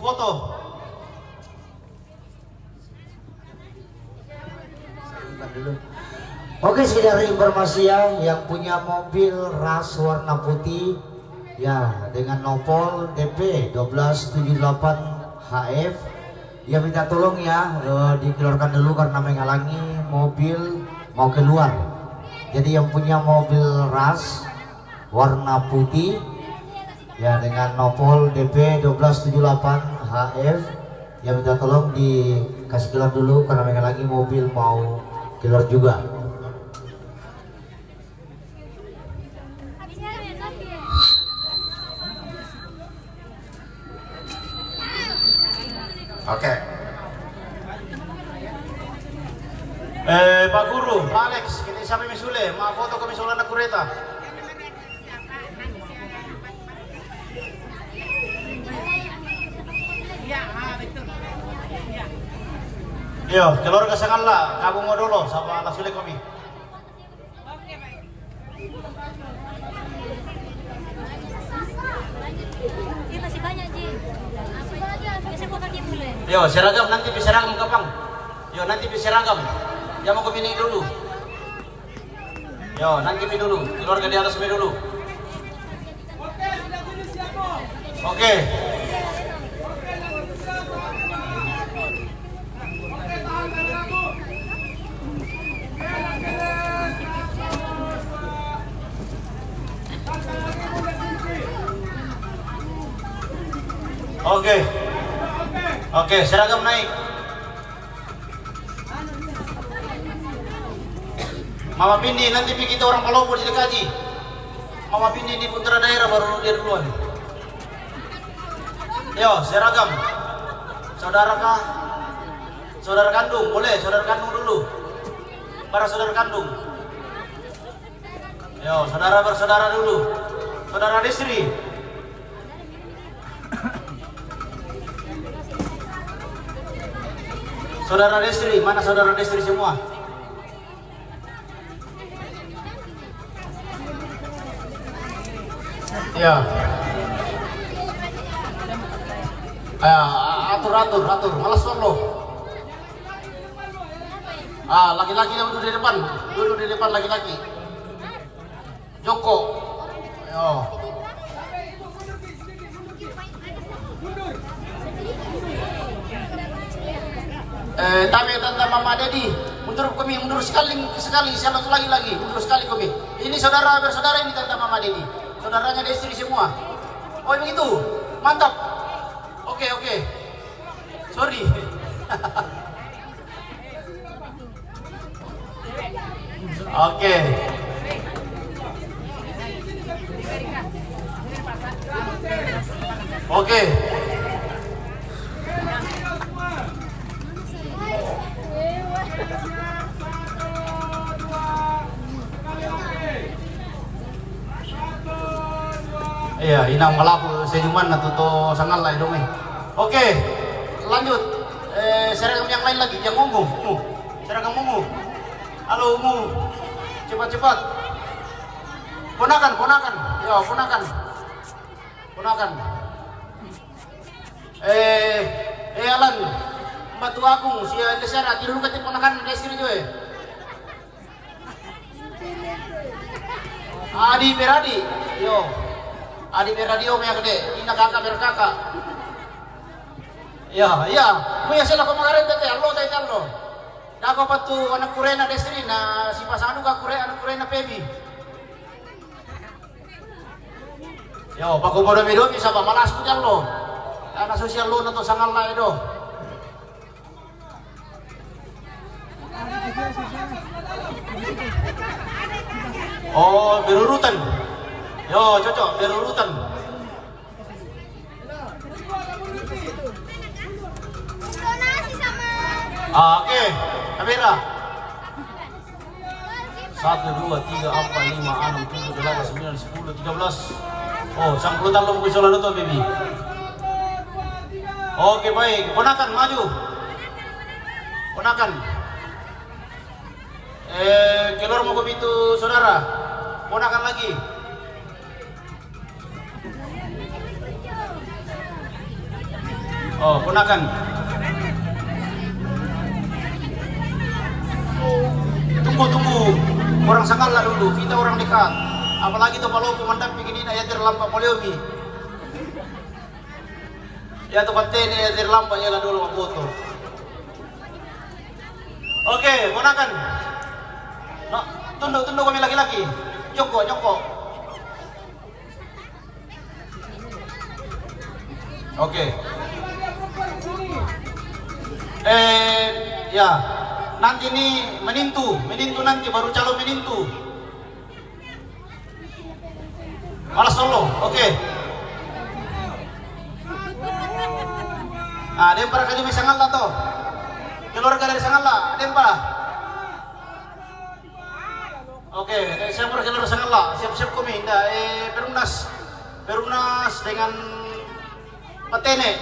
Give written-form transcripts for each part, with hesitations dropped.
foto. Dulu. Oke, sekedar informasi ya, yang punya mobil ras warna putih ya dengan nopol DP 1278 HF ya minta tolong ya dikeluarkan dulu karena menghalangi mobil mau keluar. Jadi yang punya mobil ras warna putih ya dengan nopol DP 1278 HF ya minta tolong dikasih keluar dulu karena menghalangi mobil mau keluar juga. Oke. Pak Guru, Pak Alex, kita sampai misule, mau foto kami soal anak kureta. Yo, keluarga Sangala, kamu mau dulu sama anak sulit kami. Oke, baik. Iya masih banyak, Ji. Biasa gua pakai mulai. Yo, seragam nanti bisa seragam kapang. Yo, nanti bisa seragam. Ya mau ke mini dulu. Yo, nanti mi dulu. Keluarga di atas mi dulu. Oke, sudah tulis siapa? Oke. Oke. Oke, seragam naik. Mama Pindi nanti kita orang Palopo di Dekaji. Mama Pindi di putra daerah baru dia duluan. Yo, seragam. Saudara kah? Saudara kandung, boleh saudara kandung dulu. Para saudara kandung. Yo, saudara bersaudara dulu. Saudara Destri. Saudara Destri, mana saudara Destri semua? Ya. Atur, malas solo. Laki-laki yang duduk di depan laki-laki. Joko. Yo. Tapi tante Mama Dedi, mundur sekali, siapa lagi, mundur sekali kami. Ini saudara bersaudara ini tante Mama Dedi, saudaranya Destri semua. Oh begitu, mantap. Oke, sorry. Oke. Oke. Iya, inang malapu sejuman na tuto sangal lah dong. Oke, lanjut. Seragam yang lain lagi, yang ungu. Seragam ungu. Halo ungu. Cepat. Ponakan. Yo, ponakan. Alan. Batu Agung, si Desera, tidur ke ponakan Destri juga. Adi Beradi, yo. Adi Beradio punya gede, ina kakak berkakak. Ya, punya sila kemarin tete, allo. Dako patu anak kurena Destri na si pasanu ka anak kurena Pebi. Yo, paku modo video bisa ba malas ku jallo. Ana sosial lo na to sangal na edo. Oh, berurutan. Yo, cocok, berurutan. Oke, kamera. 1, 2, 3, 4, 5, 6, 7, 8, 9, 10, 13. Oh, 10 talong ko isola to, baby. Oke, baik. Ponakan, maju. Ponakan. Keluar mau ke pintu saudara. Ponakan lagi. Oh, gunakan. Tunggu. Orang Sangala dulu, kita orang dekat. Apalagi tuh kalau mendamping ini ya terlambat poliomi. Ya tuh ini ya terlambat ya dulu foto. Oke, gunakan. No, tunduk kami laki-laki. Jongkok. Oke. Ya. Nanti ini menintu nanti baru calon menintu. Malas solo, oke. Nah, dia para kaji Sangala toh. Keluarga dari Sangala, ada para. Oke, saya mau keluarga Sangala, siap-siap kami. Nah, Perumnas dengan Patene.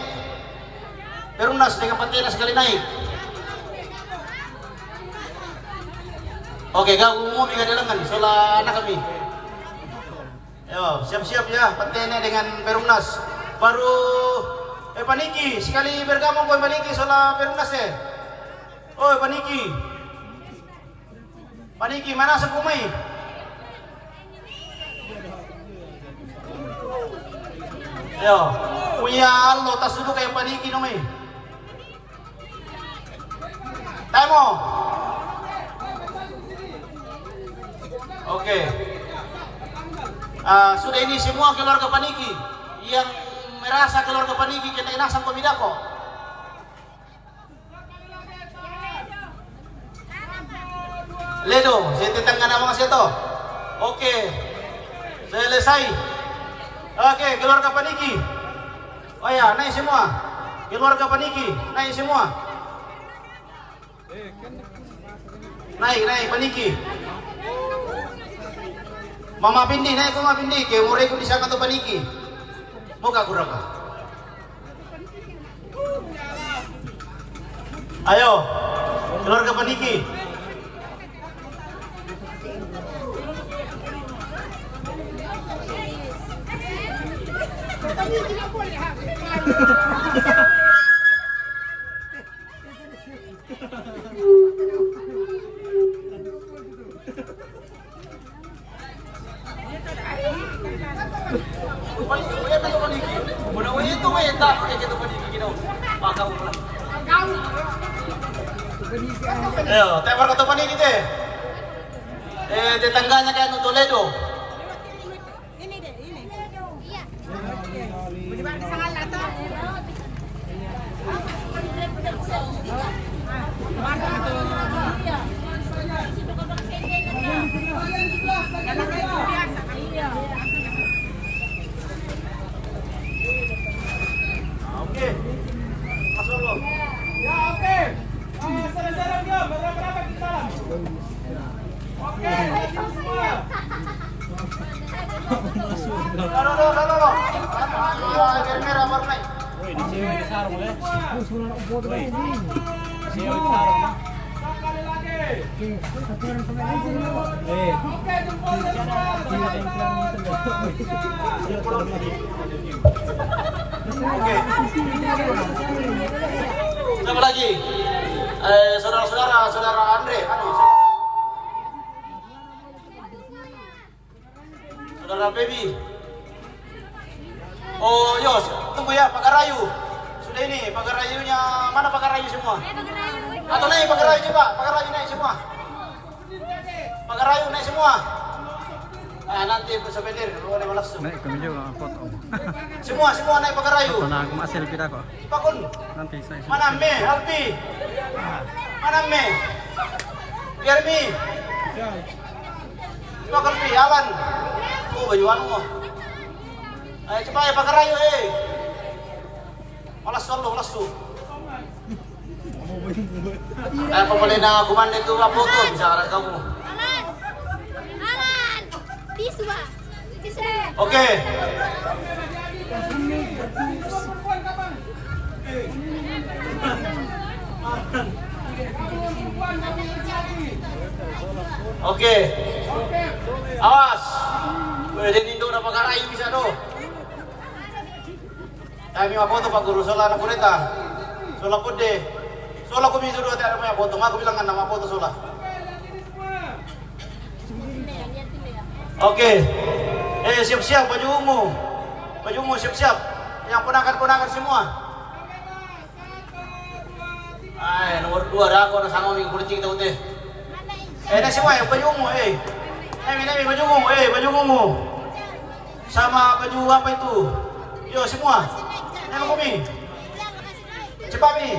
Perumnas dengan Patene sekali naik. Oke, kau umum yang ada lengan, soal anak kami. Yo, siap-siap ya, Patene dengan Perumnas. Baru Paniki, sekali bergabung kau Paniki soal Perumnas ya. Oh, Paniki mana sekumai? Yo, punya Allah tas duduk kayak Paniki nomai. Temo. Oke. Sudah ini semua keluarga Paniki yang merasa keluarga Paniki kena inasan komidako. Ledo, saya tentangkan abang siapa? Oke. Selesai. Oke, keluarga Paniki. Oh ya, naik semua. Keluarga Paniki, naik semua. Naik Paniki. Mama Pindi, naik ke Mama Pindi, ke umur di sana tuh Paniki. Muka kurang. Ayo, keluarga Paniki. Ayo, tepar kata Paniki deh. Tetangganya kayak untuk Toledo. Ini deh, ini. Iya. Di mana Sangala tuh? Oke. Masuk lo. Ya, oke. Salam-salam dia, berapa kita? Oke, semua. Halo. Air merah warna. Woi, di sini di sarung ya. Woi. Sini di sarung. Sekali lagi. Oke, jempol Oke. Siapa lagi? Saudara Andre. Saudara Baby. Oh, Yos, tunggu ya, Pagarayu. Sudah ini, Pagarayunya mana Pagarayu semua? Atau naik Pagarayu coba, Pagarayu naik semua. Pagarayu naik semua. Nah, nanti sebentar kalau ada malas. Naik kami juga foto. Semua naik Pagarayu. Karena aku masih selfie kok. Pakun. Nanti saya. Mana Me, Alpi? Mana Me? Germi. Coba Alpi, Alan. Oh, bajuan mo. Ayo cepat ya Pagarayu, Malas su. Pembeli na kumanda itu apa tuh bisa arah kamu. Alan, tisu ba? Oke. Oke. Awas. Jadi Indo na Pagarayu bisa do. Kami mapoto Pak Guru sola na kureta. Sola pude. Sola kumi sudah ada punya foto. Aku bilang nama foto sola. Oke. Siap-siap baju ungu. Baju ungu siap-siap. Yang ponakan-ponakan semua. Nomor 2 dah aku nak sama minggu kucing tahu teh. Dah semua yang baju ungu Nemi baju ungu baju ungu. Sama baju apa itu? Yo semua. Nemi kumi. Cepat mi.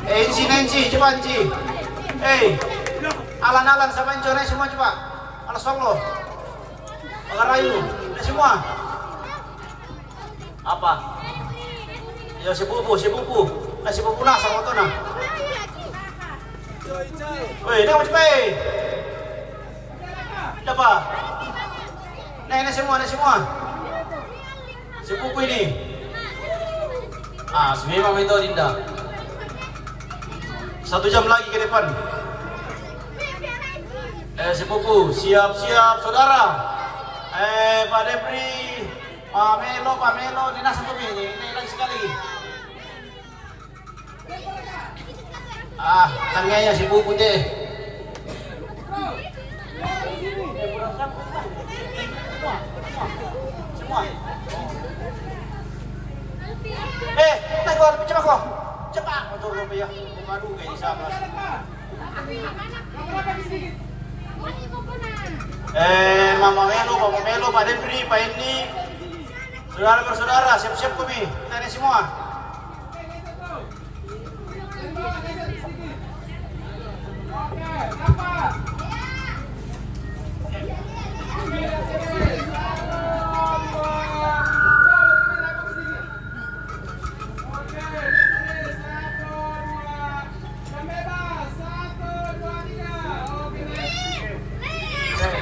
Inci cepat Inci. Alan sama Inci semua cepat. Alas solo. Pagarayu. Semua. Apa? Yo si pupu. Si pupu nak sama tu nak. Woi, ni macam apa? Siapa? Ini semua. Si pupu ini. Semua itu Dinda. 1 jam lagi ke depan. Si pupu, siap-siap saudara. Pak Depri, Pak Melo, ini satu ini lagi sekali. Tangnya si pupu deh. Semua. Naik kau, cepat kau. Cepat, motor rupiah. Madu kayak di sana. Mama Melo, Pak Depri, Pak Indi, saudara-saudara, siap-siap kami. Kita ini semua.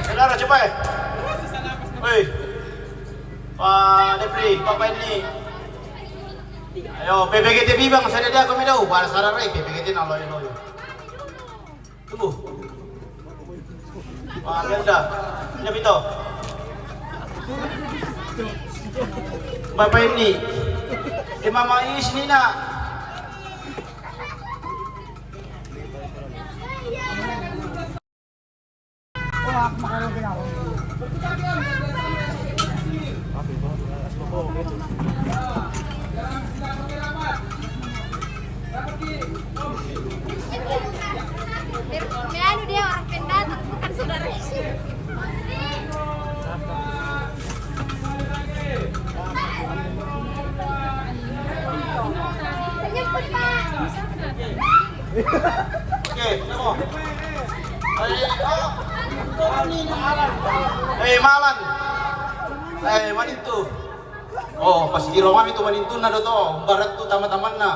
Saudara cepat. Woi. Pak Depri, Pak Indi. Ayo, PPGT bibang saya dia kami tahu. Para sarare PPGT naloy. Tunggu. Pak Melda. Ini Bito. Bapak ini. Mama Is ni nak. Dia orang pendatang, bukan saudara. Oke, Malan. Manintu. Oh, pas di Roma itu manintu na do to. Barat tu taman-taman na.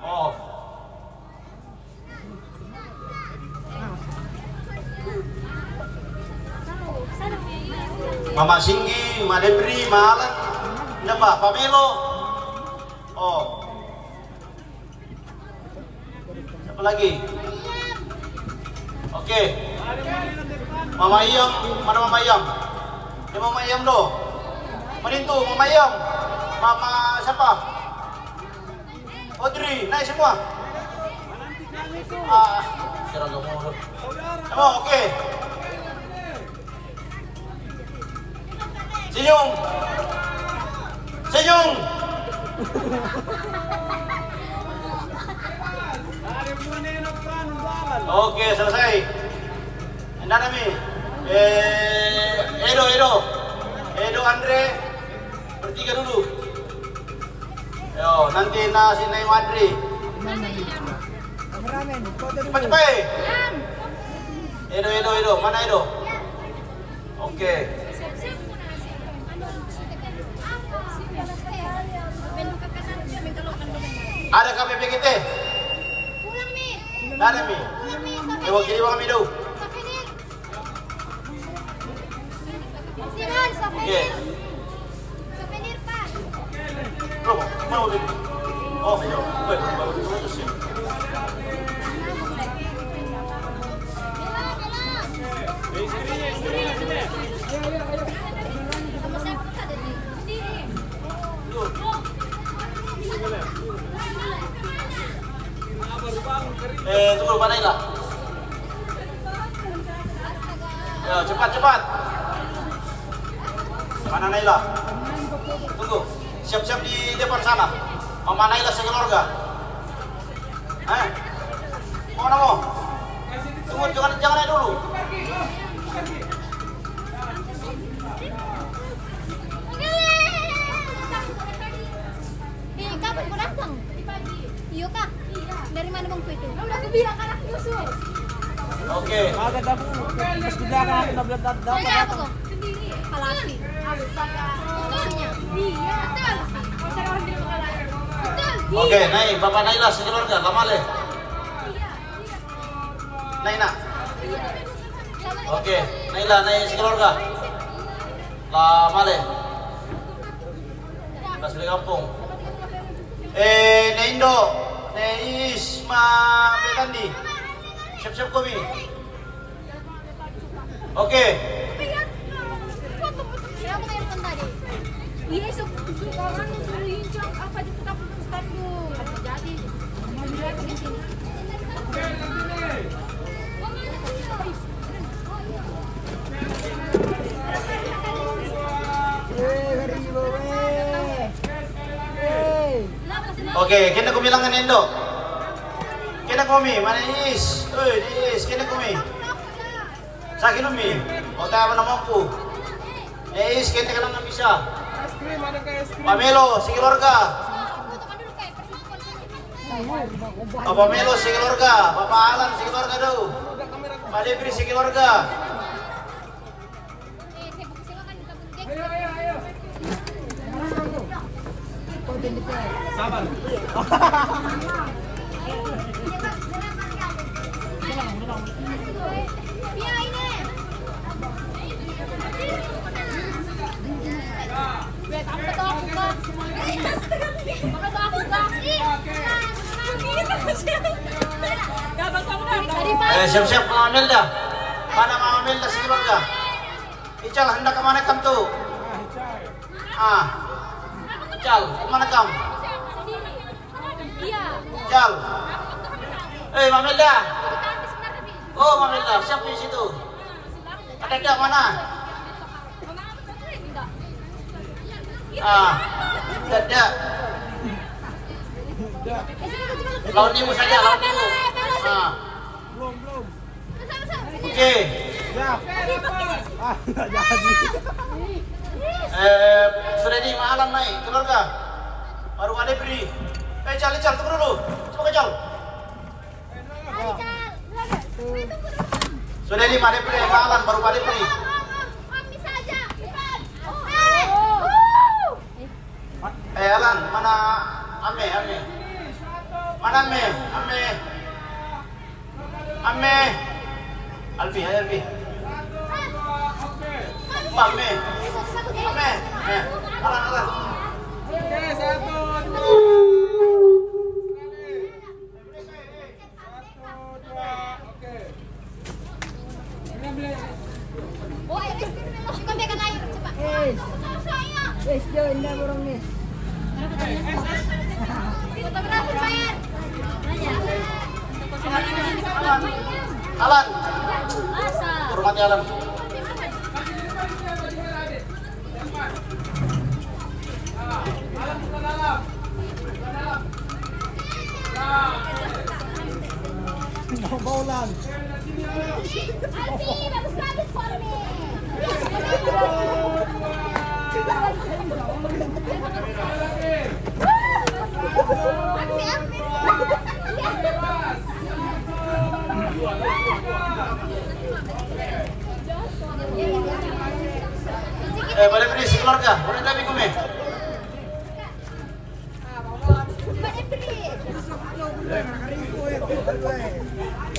Oh. Mama Singgi, Ma Depri, Malan. Siapa? Pamelo. Oh. Siapa lagi? Oke. Mama Iyam, mana Mama Iyam? Ya Mama Iyam do. Manintu, Mama Iyam. Mama siapa? Audrey, naik semua. Seragam mulu. Oke. Senyum. Oke, selesai. Anda nami. Edo Andre. Bertiga dulu. Yo, nanti nasi naik Madri. Cepat. Edo. Mana Edo? Oke. Ada KPP kita? Pulang Mi. Ada Mi. Kiri kami dulu. Oke. Souvenir Pak. Romo, mau di. Oh, iya. Baru terus ya. Sama saya Pak tadi. Tunggu Pak Naila. Ya, cepat. Mana Naila? Tunggu. Siap-siap di depan sana. Mama Naila sekeluarga. Mana mau? Tunggu, jangan naik dulu. Kapan kau datang? Iya kak. Dari mana bang itu? Udah aku bilang anak nyusul. Oke. Agad ako. Mas bigla ka natin na blood down. Saya apa kok? Sendiri. Palasi. Betulnya. Iya. Betul. Saya orang di Palasi. Betul. Oke, naik Bapak Naila sekeluarga, Lamale. Naina. Oke, Naila naik sekeluarga. Lamale. Pas beli kampung. Neindo, Neis, Betandi. Siap-siap kami. Oke. Siapa yang tadi? Iya, orang suruh hincang apa di kampung Istanbul. Jadi, dia ke sini. Oke, kena kami bilang Neindo. Kena kami, mana Is? Is, kena kami. Sakit umi. O tayo na mampu. Is, kena ka lang na bisa. Pamelo, sige keluarga. Pamelo, sige keluarga. Papa Alan, sige keluarga daw. Pak Debri, sige keluarga. Sabar. Iya ini. Siap-siap Mama Melda. Mana Mama Melda si keluarga? Ical, hendak kemana kamu tuh? Ical, kemana kamu? Iya. Ical. Mama Melda. Oh, Mama Melda, siapa di situ? Ada mana? Tidak. Lawan ibu saja, lawan ibu. Belum. Oke. Ya. Enggak jadi. Sudah di malam naik keluarga. Baru ada beri. Cal, tunggu dulu. Coba Cal. Sudah di mana beri malam baru ada beri. Kami saja. Alan, mana Ame? Mana Ame? Alfi, ayo Alfi. Ame. Alan. Oke, 1, 2. Oke. Ini ambil. Oh, ini suka pegang air cepat. Saya. Fotografer bayar. Alan. Asa. Hormati Alan. Baulan. Alfi, bagus banget fotonya. Boleh beri si keluarga, boleh tapi kume.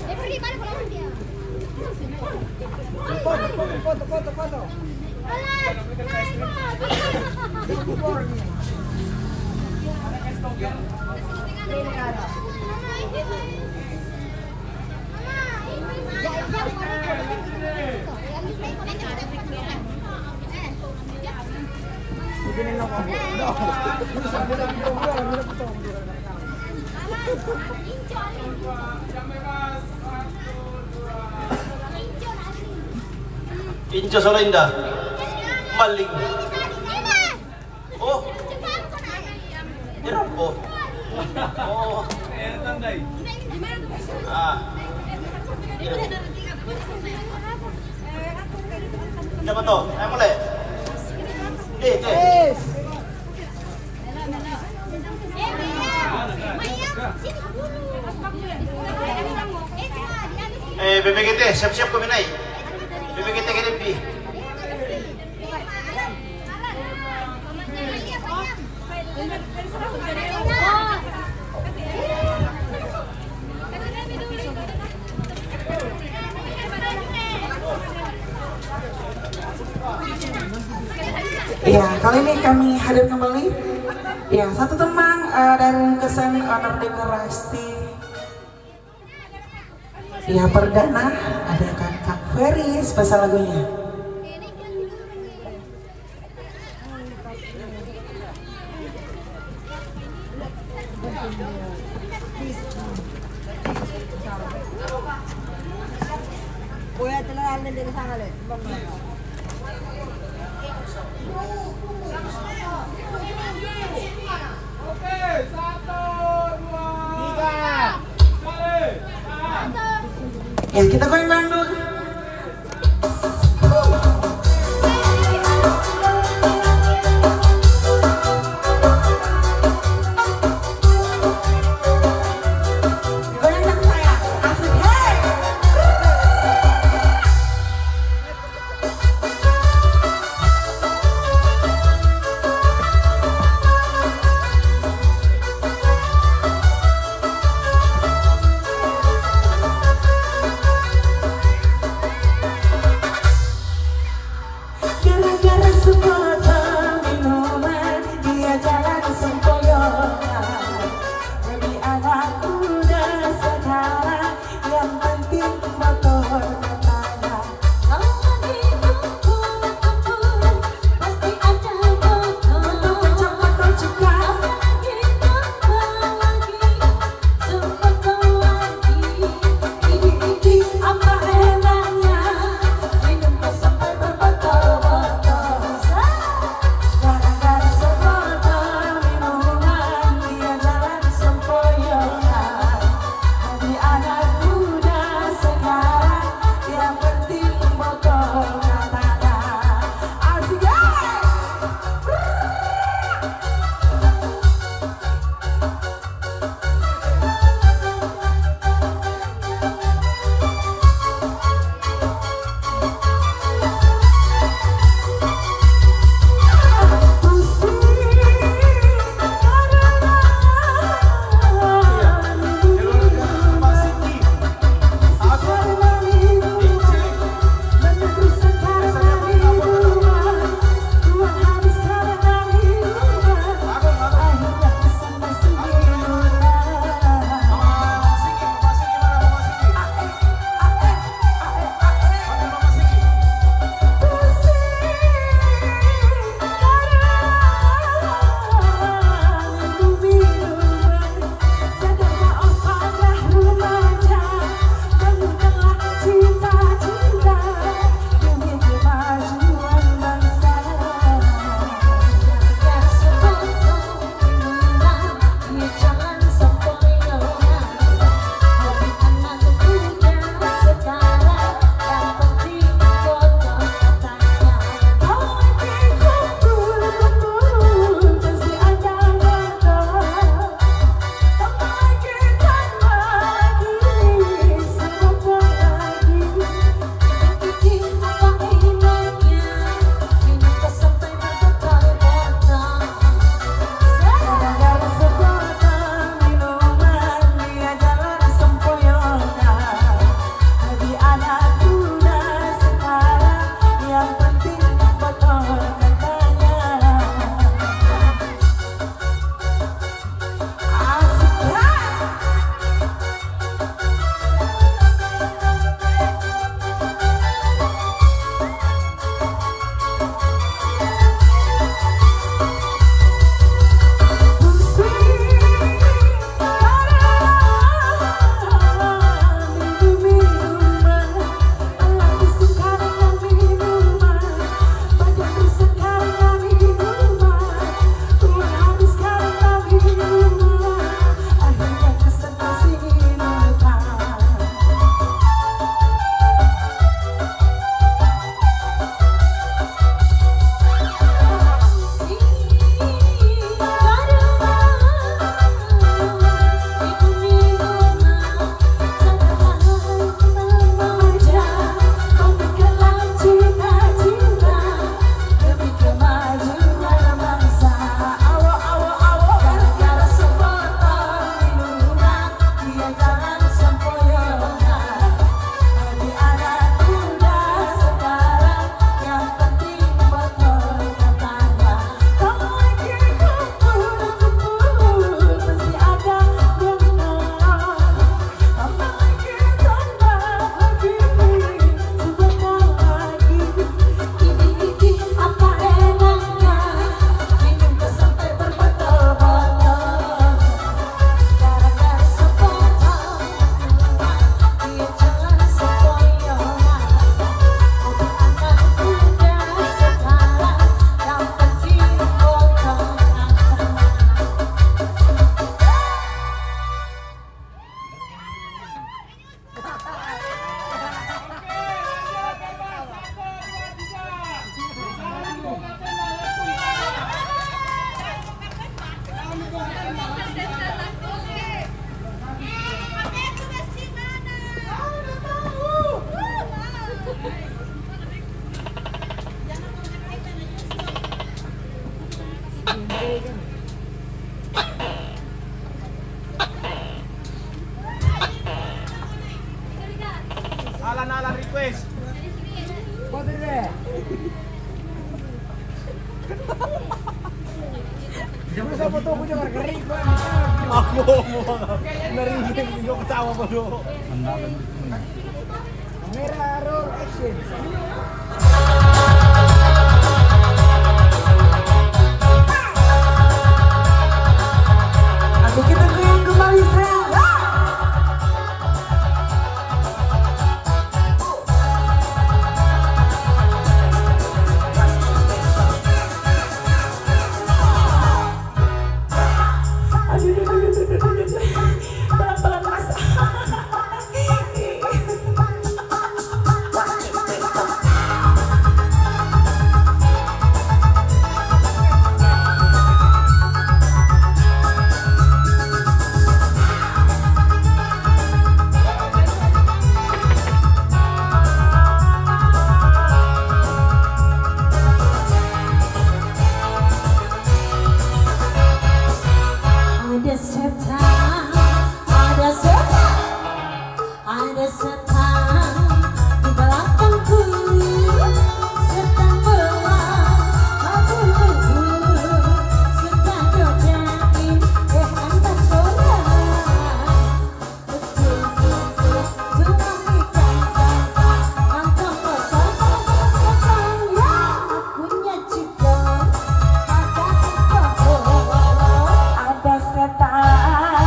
Pergi mana pulang dia? Foto. Inco Solinda. Maling. Oh, dirampok. Oh. Ah. Siapa tuh? Ayo mulai. BPGT, siap-siap kami naik. BPGT KDP. Ya, kali ini kami hadir kembali. Ya, satu teman dari kesan honor dekorasi. Ya, perdana ada Kakak Ferry spesial lagunya. Ya, kita goyang bandul. Goyang dong saya, asik, hey! Gara-gara sebotol minuman dia jalan sempoyongan. Jadi anak muda sekarang yang penting motor katanya. Kalau hidupku betul pasti ada motor juga. Sebotol lagi ini apa enaknya minum sampai berbotol-botol. Gara-gara sebotol minuman foto ko jangan ngeri ko. Aku mau narinig yung ketawa mo do. Kamera roll action. Nanti kita goyang kembali sayang. Pelan-pelan mas. Ada setan, ada setan, ada setan di belakangku. Setan belang, aku luhur, setan godain, anda seorang. Betul-betul suamikan kata, antong bosan yang akunya juga ada kau. Ada setan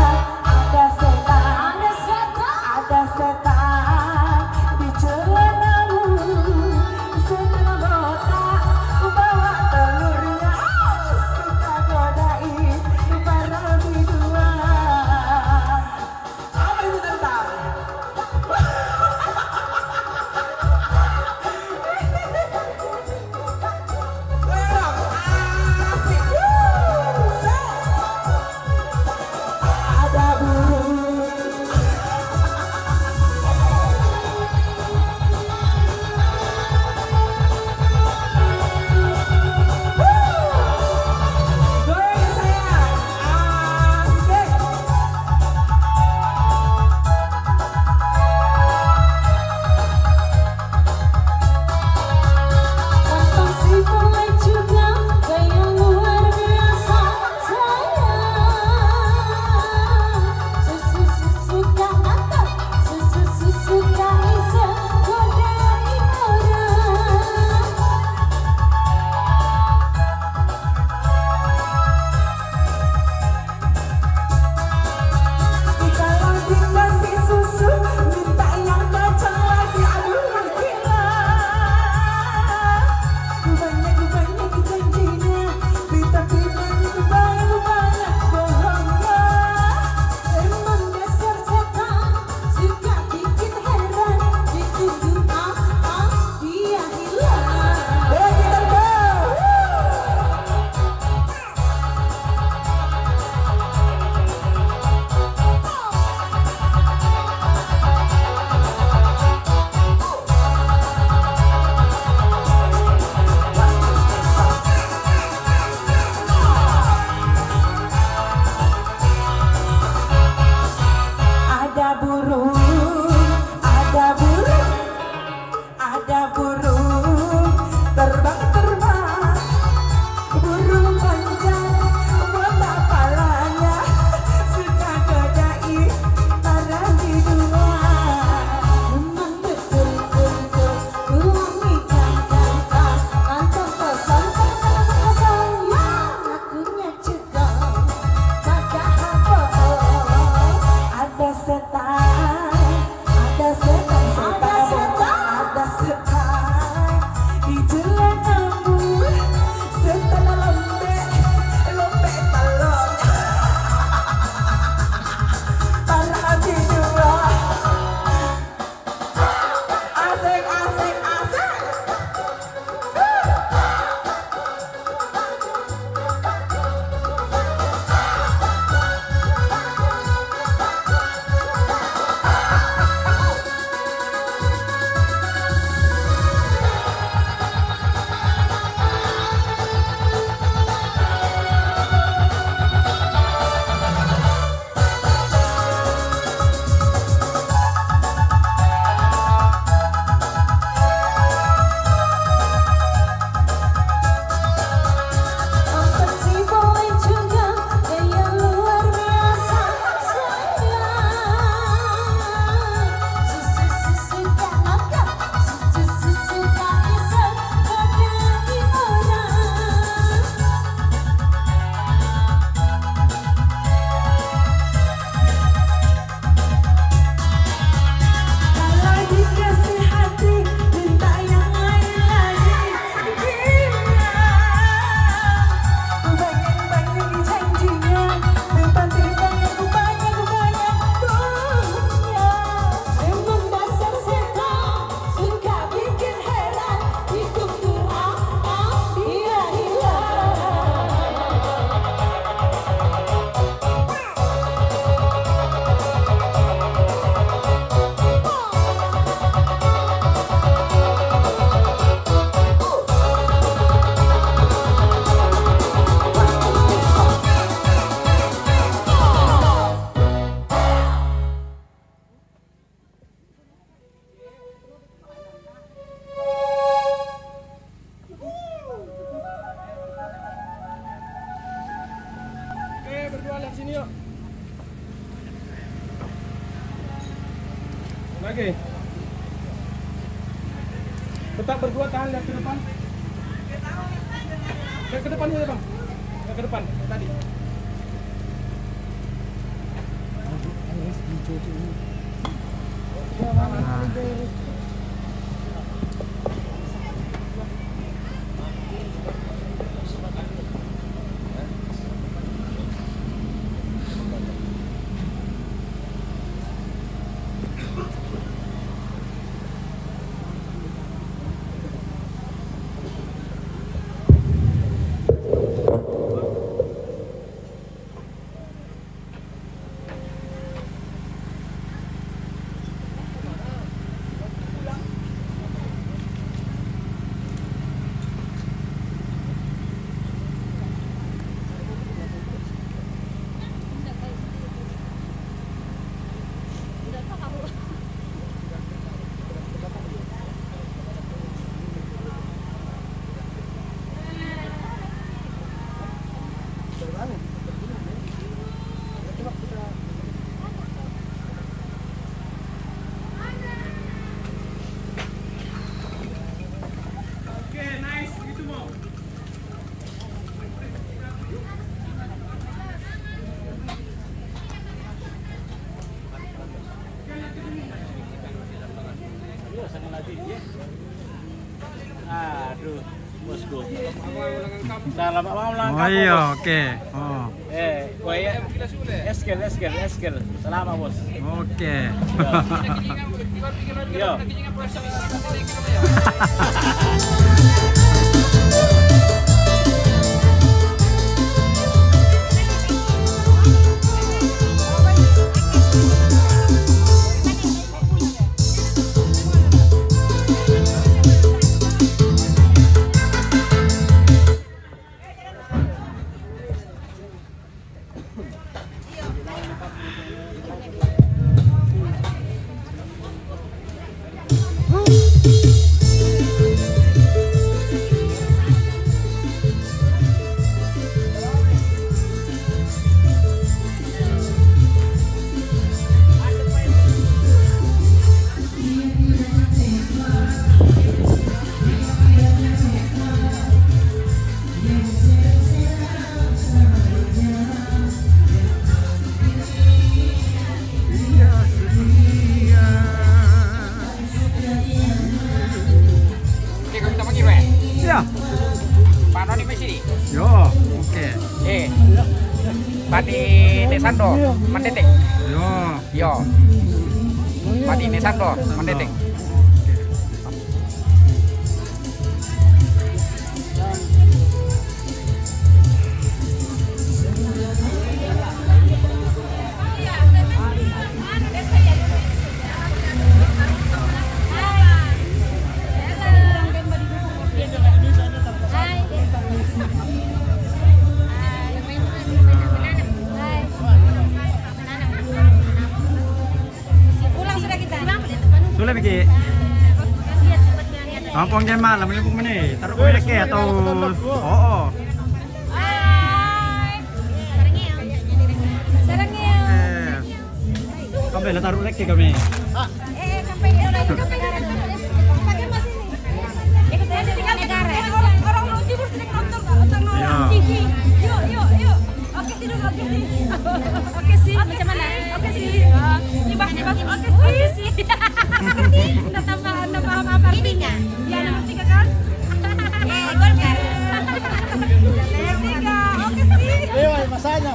berdua lihat sini yuk. Lagi. Tetap berdua tahan lihat ke depan. Ke depan saja bang. Ke depan tadi. Aduh, bosku. Salam malam Oh iya, oke. Oh, Buaya eskel. Selamat bos. oke. Yo. Ya, Pak Noni Messi. yo, oke. Padi Desando, Mandetek. Yo, Yo. Padi Desando, Mandetek. sudah bikin. Kampung Jemal, lah melipuk mana? Taruh kue leke atau? Oh. Kami lah taruh leke kami. Oke sih, macam mana? Oke sih. Oke sih. Udah tambah apa artinya? Ya nomor 3 kan? Golkar. Oke sih. Lewat masanya.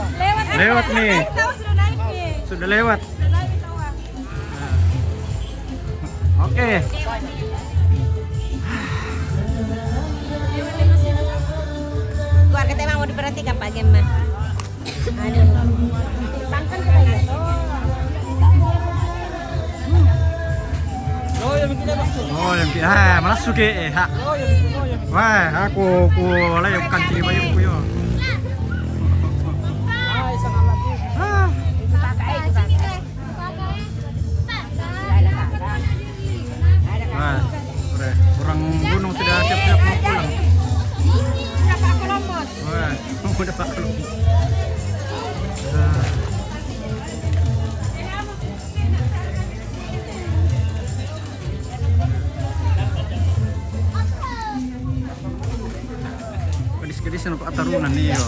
Lewat nih. Tahu sudah naik nih. Sudah lewat. Sudah naik kawan. Oke. Keluarga tema mau diperhatikan Pak Gemma. Aduh. Sangkan kita ya. Oh, yang malah suke ha. Wah, aku layok kanci bayung ku yo. Wah, orang gunung sudah siap-siap mau pulang. Udah Pak Columbus. Wah, udah Pak Columbus. gadis-gadis na atarunan niyo.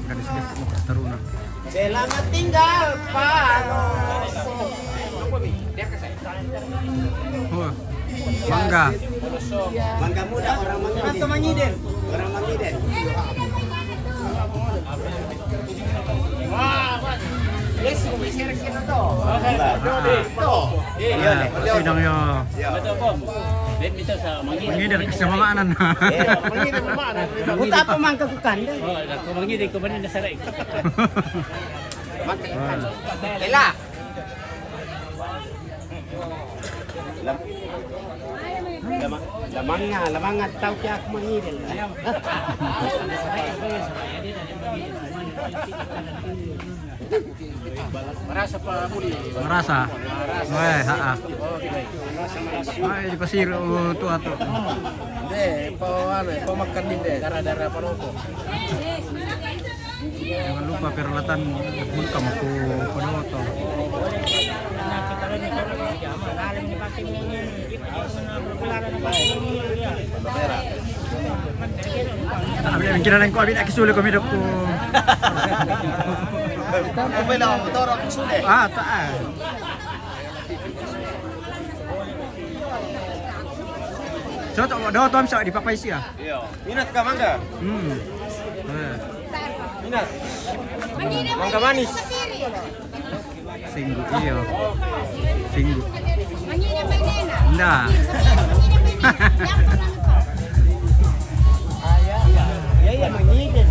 Gadis-gadis na atarunan. Selamat tinggal, Palo. Oh, mangga. Mangga muda orang Mangiden. Orang Mangiden. Sidang yo. Mangidar kasi mamaanan. Uta pa man kakukan. Mangidin ko ba rin nasa raig? Ela. Lamang tau kaya ako Mangiden. Marasa pa muli. Marasa. Weh, Ay, di pasir tu ato. Hindi, pamakan din din. Dara-dara pa ropo. Jangan lupa peralatan muka maku padoto. Abi ang kinalang ko abi na kisulo ko midok ko. Kumpay lang motor ako sulit. Taan. So, do to am sa di papay siya. Iya. Minat ka mangga? Minat. Mangga manis. Singgu iyo. Singgu. Mangina may nena. Nda. Iya, Mangiden.